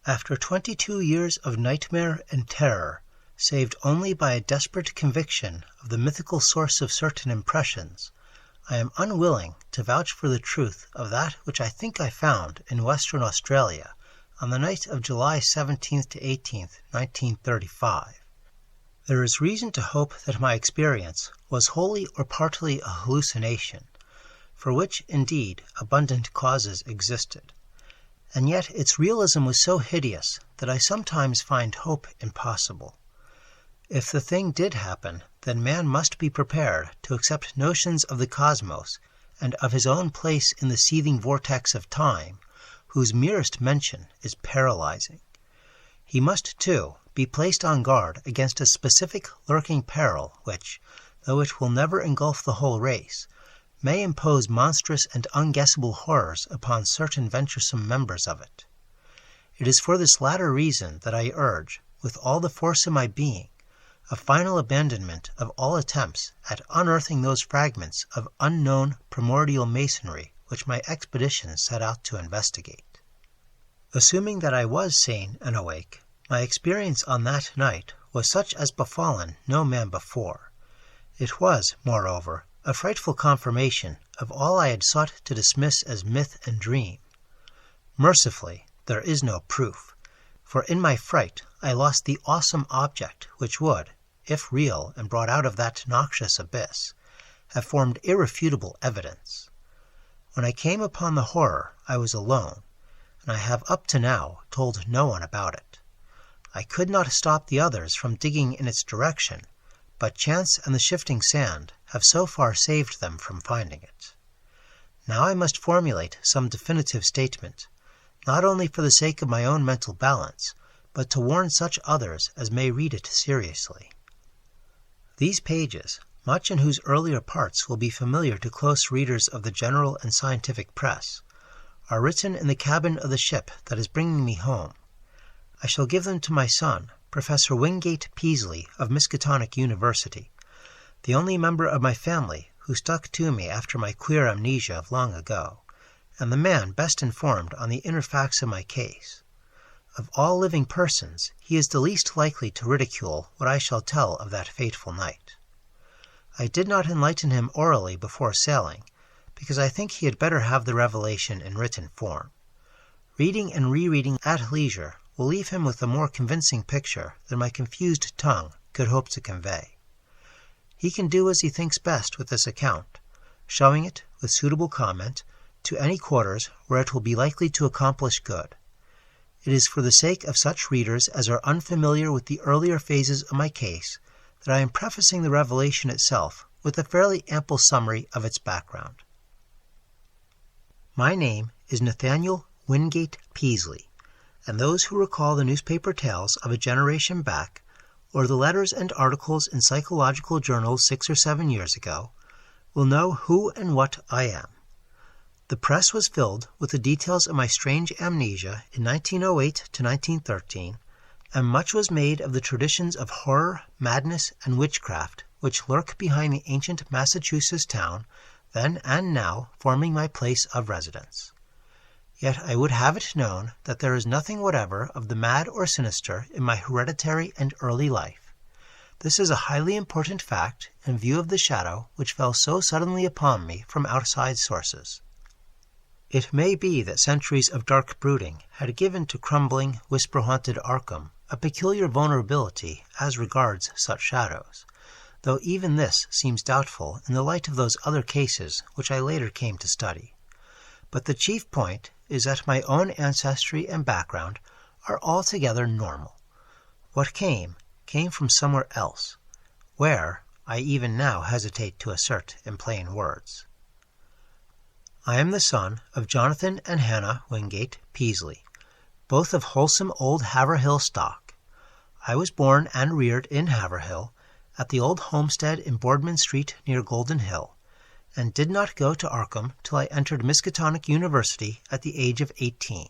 After 22 years of nightmare and terror, saved only by a desperate conviction of the mythical source of certain impressions, I am unwilling to vouch for the truth of that which I think I found in Western Australia on the night of July 17th to 18th, 1935. There is reason to hope that my experience was wholly or partly a hallucination, for which, indeed, abundant causes existed. And yet its realism was so hideous that I sometimes find hope impossible. If the thing did happen, then man must be prepared to accept notions of the cosmos and of his own place in the seething vortex of time, whose merest mention is paralyzing. He must, too, be placed on guard against a specific lurking peril which, though it will never engulf the whole race, may impose monstrous and unguessable horrors upon certain venturesome members of it. It is for this latter reason that I urge, with all the force of my being, a final abandonment of all attempts at unearthing those fragments of unknown primordial masonry which my expedition set out to investigate. Assuming that I was sane and awake, my experience on that night was such as befallen no man before. It was, moreover, a frightful confirmation of all I had sought to dismiss as myth and dream. Mercifully, there is no proof, for in my fright I lost the awesome object which would, if real and brought out of that noxious abyss, have formed irrefutable evidence. When I came upon the horror, I was alone, and I have up to now told no one about it. I could not stop the others from digging in its direction, but chance and the shifting sand have so far saved them from finding it. Now I must formulate some definitive statement, not only for the sake of my own mental balance, but to warn such others as may read it seriously. These pages, much in whose earlier parts will be familiar to close readers of the general and scientific press, are written in the cabin of the ship that is bringing me home. I shall give them to my son, Professor Wingate Peaslee of Miskatonic University, the only member of my family who stuck to me after my queer amnesia of long ago, and the man best informed on the inner facts of my case. Of all living persons, he is the least likely to ridicule what I shall tell of that fateful night. I did not enlighten him orally before sailing, because I think he had better have the revelation in written form. Reading and rereading at leisure will leave him with a more convincing picture than my confused tongue could hope to convey. He can do as he thinks best with this account, showing it, with suitable comment, to any quarters where it will be likely to accomplish good. It is for the sake of such readers as are unfamiliar with the earlier phases of my case that I am prefacing the revelation itself with a fairly ample summary of its background. My name is Nathaniel Wingate Peaslee, and those who recall the newspaper tales of a generation back, or the letters and articles in psychological journals 6 or 7 years ago, will know who and what I am. The press was filled with the details of my strange amnesia in 1908 to 1913, and much was made of the traditions of horror, madness, and witchcraft which lurk behind the ancient Massachusetts town, then and now forming my place of residence. Yet I would have it known that there is nothing whatever of the mad or sinister in my hereditary and early life. This is a highly important fact in view of the shadow which fell so suddenly upon me from outside sources. It may be that centuries of dark brooding had given to crumbling, whisper-haunted Arkham a peculiar vulnerability as regards such shadows, though even this seems doubtful in the light of those other cases which I later came to study. But the chief point is that my own ancestry and background are altogether normal. What came from somewhere else, where I even now hesitate to assert in plain words. I am the son of Jonathan and Hannah Wingate Peaslee, both of wholesome old Haverhill stock. I was born and reared in Haverhill, at the old homestead in Boardman Street near Golden Hill, and did not go to Arkham till I entered Miskatonic University at the age of 18.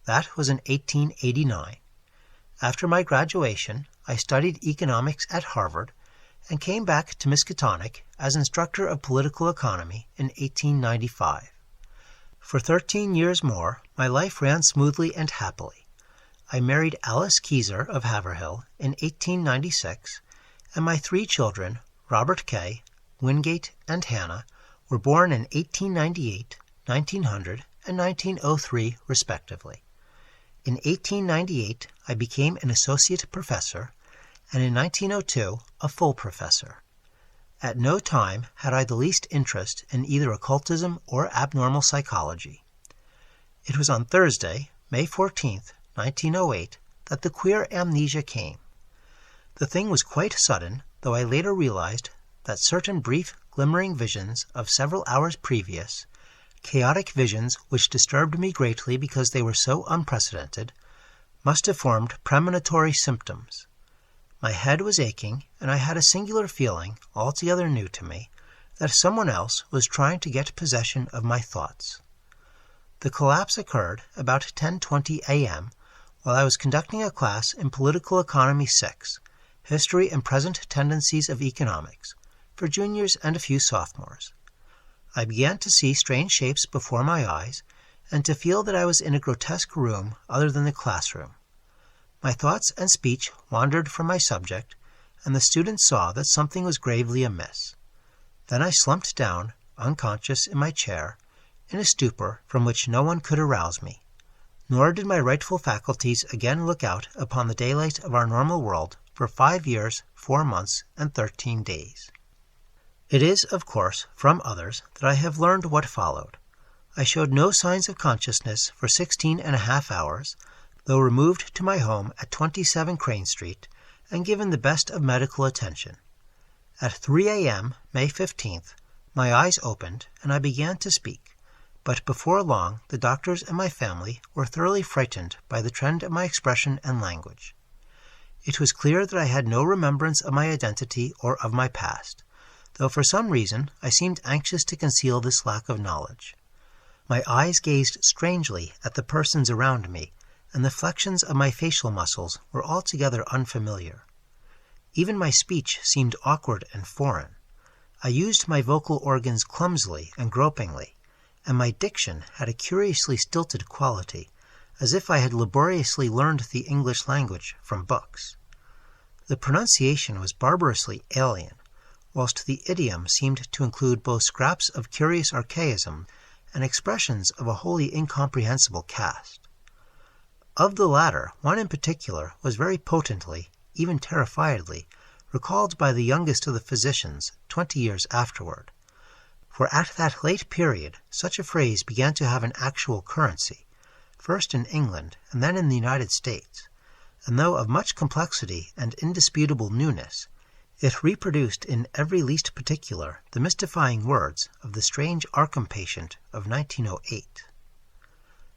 That was in 1889. After my graduation, I studied economics at Harvard and came back to Miskatonic as instructor of political economy in 1895. For 13 years more, my life ran smoothly and happily. I married Alice Keyser of Haverhill in 1896, and my 3 children, Robert Kay, Wingate, and Hannah, were born in 1898, 1900, and 1903, respectively. In 1898, I became an associate professor, and in 1902, a full professor. At no time had I the least interest in either occultism or abnormal psychology. It was on Thursday, May 14th, 1908, that the queer amnesia came. The thing was quite sudden, though I later realized that certain brief, glimmering visions of several hours previous, chaotic visions which disturbed me greatly because they were so unprecedented, must have formed premonitory symptoms. My head was aching, and I had a singular feeling, altogether new to me, that someone else was trying to get possession of my thoughts. The collapse occurred about 10:20 a.m. while I was conducting a class in Political Economy 6, History and Present Tendencies of Economics, for juniors and a few sophomores. I began to see strange shapes before my eyes, and to feel that I was in a grotesque room other than the classroom. My thoughts and speech wandered from my subject, and the students saw that something was gravely amiss. Then I slumped down, unconscious, in my chair, in a stupor from which no one could arouse me. Nor did my rightful faculties again look out upon the daylight of our normal world for 5 years, 4 months, and 13 days. It is, of course, from others that I have learned what followed. I showed no signs of consciousness for 16.5 hours, though removed to my home at 27 Crane Street and given the best of medical attention. At 3 a.m., May 15th, my eyes opened and I began to speak, but before long the doctors and my family were thoroughly frightened by the trend of my expression and language. It was clear that I had no remembrance of my identity or of my past, though for some reason I seemed anxious to conceal this lack of knowledge. My eyes gazed strangely at the persons around me, and the flexions of my facial muscles were altogether unfamiliar. Even my speech seemed awkward and foreign. I used my vocal organs clumsily and gropingly, and my diction had a curiously stilted quality, as if I had laboriously learned the English language from books. The pronunciation was barbarously alien, whilst the idiom seemed to include both scraps of curious archaism and expressions of a wholly incomprehensible cast. Of the latter, one in particular was very potently, even terrifiedly, recalled by the youngest of the physicians 20 years afterward. For at that late period such a phrase began to have an actual currency, first in England and then in the United States, and though of much complexity and indisputable newness, it reproduced in every least particular the mystifying words of the strange Arkham patient of 1908.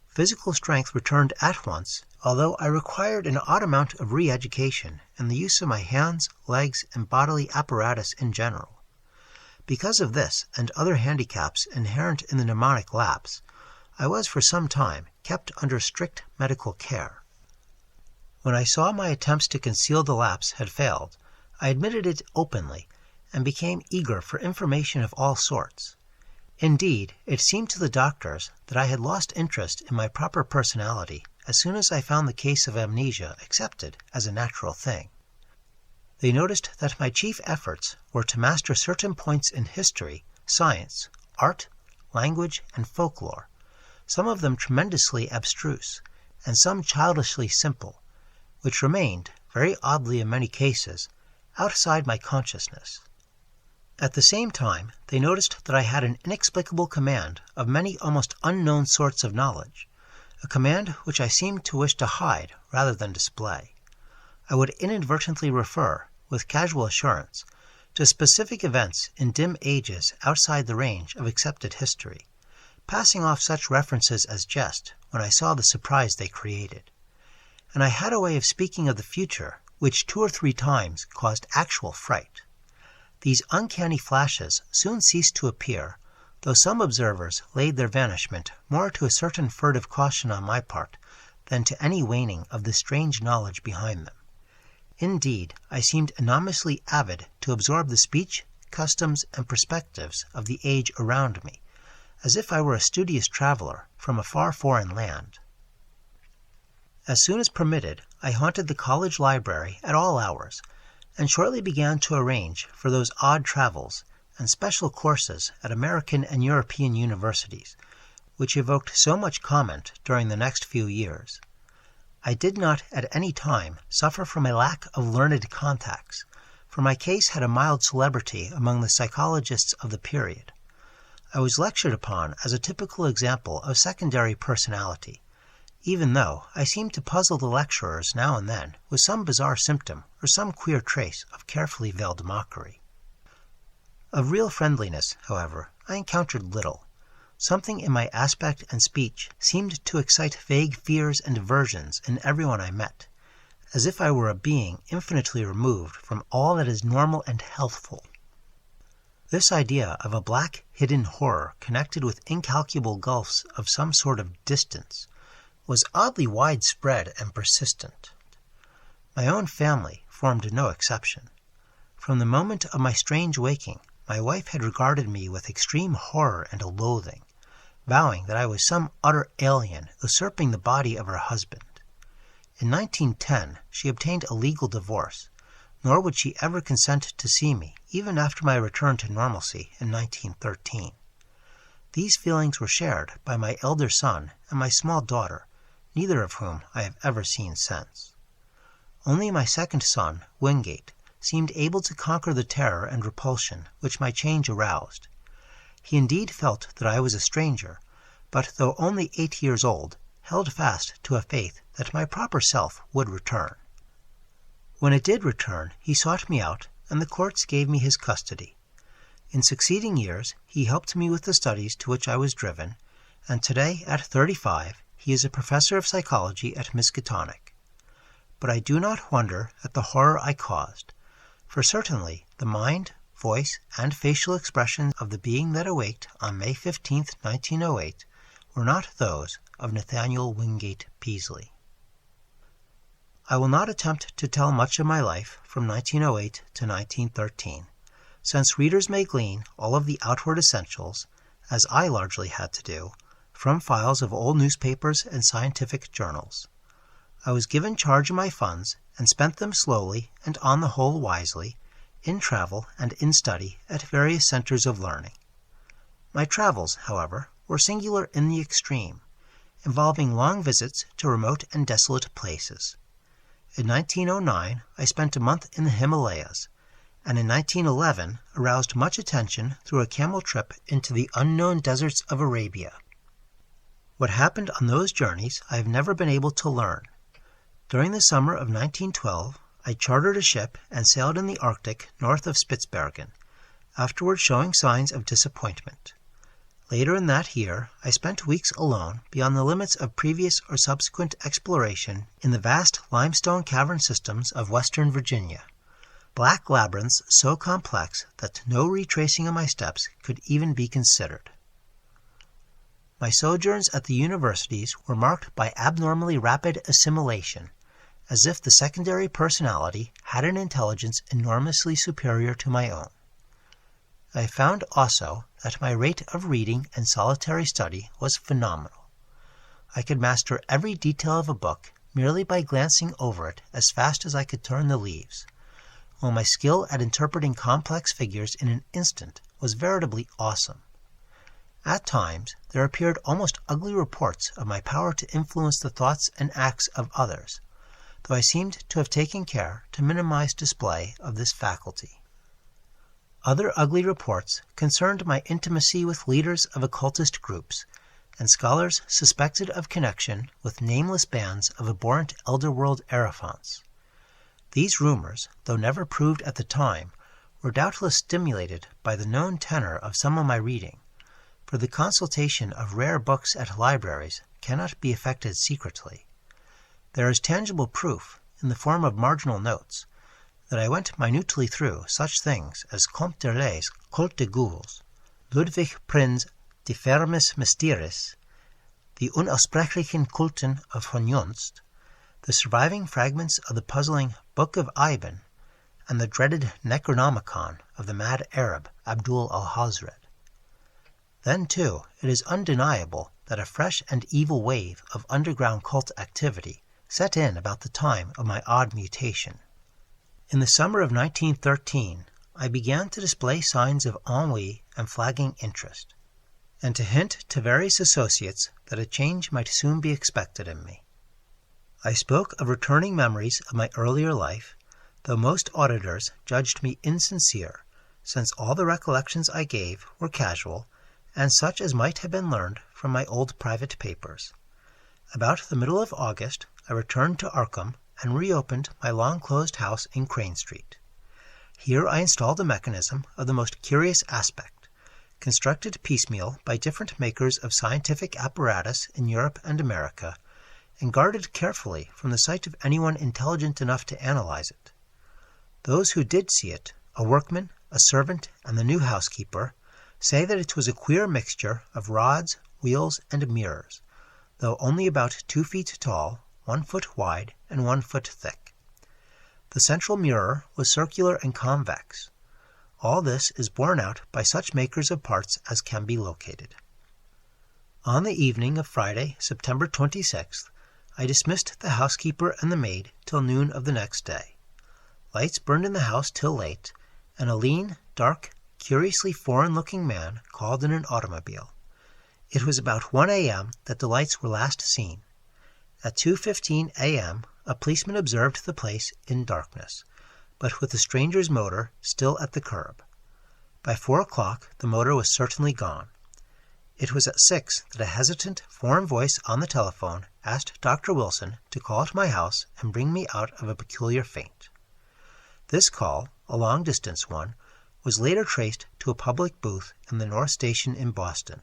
Physical strength returned at once, although I required an odd amount of re-education in the use of my hands, legs, and bodily apparatus in general. Because of this and other handicaps inherent in the mnemonic lapse, I was for some time kept under strict medical care. When I saw my attempts to conceal the lapse had failed, I admitted it openly, and became eager for information of all sorts. Indeed, it seemed to the doctors that I had lost interest in my proper personality as soon as I found the case of amnesia accepted as a natural thing. They noticed that my chief efforts were to master certain points in history, science, art, language, and folklore, some of them tremendously abstruse, and some childishly simple, which remained, very oddly in many cases, outside my consciousness. At the same time, they noticed that I had an inexplicable command of many almost unknown sorts of knowledge, a command which I seemed to wish to hide rather than display. I would inadvertently refer, with casual assurance, to specific events in dim ages outside the range of accepted history, passing off such references as jest when I saw the surprise they created. And I had a way of speaking of the future which 2 or 3 times caused actual fright. These uncanny flashes soon ceased to appear, though some observers laid their vanishment more to a certain furtive caution on my part than to any waning of the strange knowledge behind them. Indeed, I seemed enormously avid to absorb the speech, customs, and perspectives of the age around me, as if I were a studious traveler from a far foreign land. As soon as permitted, I haunted the college library at all hours, and shortly began to arrange for those odd travels and special courses at American and European universities, which evoked so much comment during the next few years. I did not at any time suffer from a lack of learned contacts, for my case had a mild celebrity among the psychologists of the period. I was lectured upon as a typical example of secondary personality, even though I seemed to puzzle the lecturers now and then with some bizarre symptom or some queer trace of carefully veiled mockery. Of real friendliness, however, I encountered little. Something in my aspect and speech seemed to excite vague fears and aversions in everyone I met, as if I were a being infinitely removed from all that is normal and healthful. This idea of a black hidden horror connected with incalculable gulfs of some sort of distance was oddly widespread and persistent. My own family formed no exception. From the moment of my strange waking, my wife had regarded me with extreme horror and loathing, vowing that I was some utter alien usurping the body of her husband. In 1910, she obtained a legal divorce, nor would she ever consent to see me, even after my return to normalcy in 1913. These feelings were shared by my elder son and my small daughter, neither of whom I have ever seen since. Only my second son, Wingate, seemed able to conquer the terror and repulsion which my change aroused. He indeed felt that I was a stranger, but though only 8 years old, held fast to a faith that my proper self would return. When it did return, he sought me out, and the courts gave me his custody. In succeeding years, he helped me with the studies to which I was driven, and today, at 35, he is a professor of psychology at Miskatonic. But I do not wonder at the horror I caused, for certainly the mind, voice, and facial expressions of the being that awaked on May 15, 1908, were not those of Nathaniel Wingate Peaslee. I will not attempt to tell much of my life from 1908 to 1913, since readers may glean all of the outward essentials, as I largely had to do, from files of old newspapers and scientific journals. I was given charge of my funds and spent them slowly and on the whole wisely, in travel and in study at various centers of learning. My travels, however, were singular in the extreme, involving long visits to remote and desolate places. In 1909, I spent a month in the Himalayas, and in 1911 aroused much attention through a camel trip into the unknown deserts of Arabia. What happened on those journeys I have never been able to learn. During the summer of 1912, I chartered a ship and sailed in the Arctic north of Spitzbergen, afterward showing signs of disappointment. Later in that year, I spent weeks alone beyond the limits of previous or subsequent exploration in the vast limestone cavern systems of western Virginia, black labyrinths so complex that no retracing of my steps could even be considered. My sojourns at the universities were marked by abnormally rapid assimilation, as if the secondary personality had an intelligence enormously superior to my own. I found also that my rate of reading and solitary study was phenomenal. I could master every detail of a book merely by glancing over it as fast as I could turn the leaves, while my skill at interpreting complex figures in an instant was veritably awesome. At times, there appeared almost ugly reports of my power to influence the thoughts and acts of others, though I seemed to have taken care to minimize display of this faculty. Other ugly reports concerned my intimacy with leaders of occultist groups and scholars suspected of connection with nameless bands of abhorrent elder-world Aerophants. These rumors, though never proved at the time, were doubtless stimulated by the known tenor of some of my reading, for the consultation of rare books at libraries cannot be effected secretly. There is tangible proof, in the form of marginal notes, that I went minutely through such things as Comte de Lay's Culte des Ghouls, Ludwig Prinz Die Vermis Mysteris, the Unaussprechlichen Kulten of von Junst, the surviving fragments of the puzzling Book of Ibn, and the dreaded Necronomicon of the mad Arab Abdul al-Hazred. Then, too, it is undeniable that a fresh and evil wave of underground cult activity set in about the time of my odd mutation. In the summer of 1913, I began to display signs of ennui and flagging interest, and to hint to various associates that a change might soon be expected in me. I spoke of returning memories of my earlier life, though most auditors judged me insincere, since all the recollections I gave were casual, and such as might have been learned from my old private papers. About the middle of August, I returned to Arkham and reopened my long-closed house in Crane Street. Here I installed a mechanism of the most curious aspect, constructed piecemeal by different makers of scientific apparatus in Europe and America, and guarded carefully from the sight of anyone intelligent enough to analyze it. Those who did see it, a workman, a servant, and the new housekeeper, say that it was a queer mixture of rods, wheels, and mirrors, though only about 2 feet tall, 1 foot wide, and 1 foot thick. The central mirror was circular and convex. All this is borne out by such makers of parts as can be located. On the evening of Friday, September 26th, I dismissed the housekeeper and the maid till noon of the next day. Lights burned in the house till late, and a lean, dark, curiously foreign-looking man called in an automobile. It was about 1 a.m. that the lights were last seen. At 2:15 a.m. a policeman observed the place in darkness, but with the stranger's motor still at the curb. By 4 o'clock the motor was certainly gone. It was at 6 that a hesitant, foreign voice on the telephone asked Dr. Wilson to call at my house and bring me out of a peculiar faint. This call, a long-distance one, was later traced to a public booth in the North Station in Boston,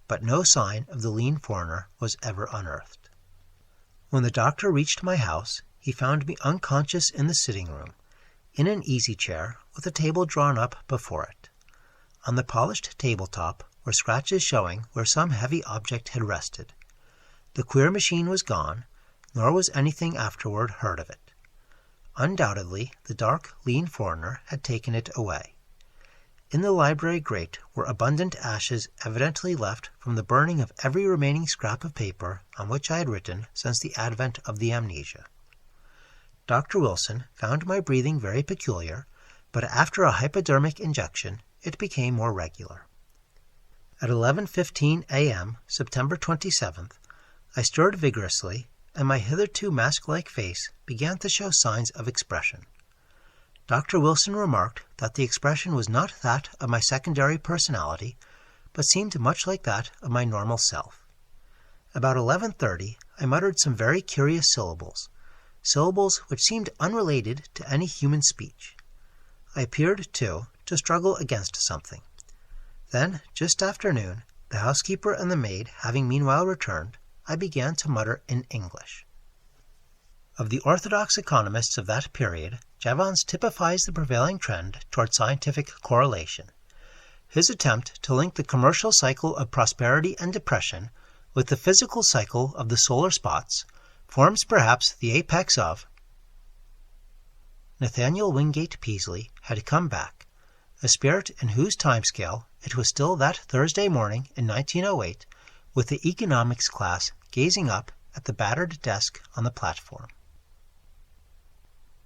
but no sign of the lean foreigner was ever unearthed. When the doctor reached my house, he found me unconscious in the sitting room, in an easy-chair with a table drawn up before it. On the polished tabletop were scratches showing where some heavy object had rested. The queer machine was gone, nor was anything afterward heard of it. Undoubtedly, the dark, lean foreigner had taken it away. In the library grate were abundant ashes evidently left from the burning of every remaining scrap of paper on which I had written since the advent of the amnesia. Dr. Wilson found my breathing very peculiar, but after a hypodermic injection it became more regular. At 11:15 a.m., September 27th, I stirred vigorously, and my hitherto mask-like face began to show signs of expression. Dr. Wilson remarked that the expression was not that of my secondary personality, but seemed much like that of my normal self. About 11:30, I muttered some very curious syllables which seemed unrelated to any human speech. I appeared, too, to struggle against something. Then, just after noon, the housekeeper and the maid having meanwhile returned, I began to mutter in English. Of the orthodox economists of that period, Jevons typifies the prevailing trend toward scientific correlation. His attempt to link the commercial cycle of prosperity and depression with the physical cycle of the solar spots forms perhaps the apex of. Nathaniel Wingate Peaslee had come back, a spirit in whose timescale it was still that Thursday morning in 1908, with the economics class gazing up at the battered desk on the platform.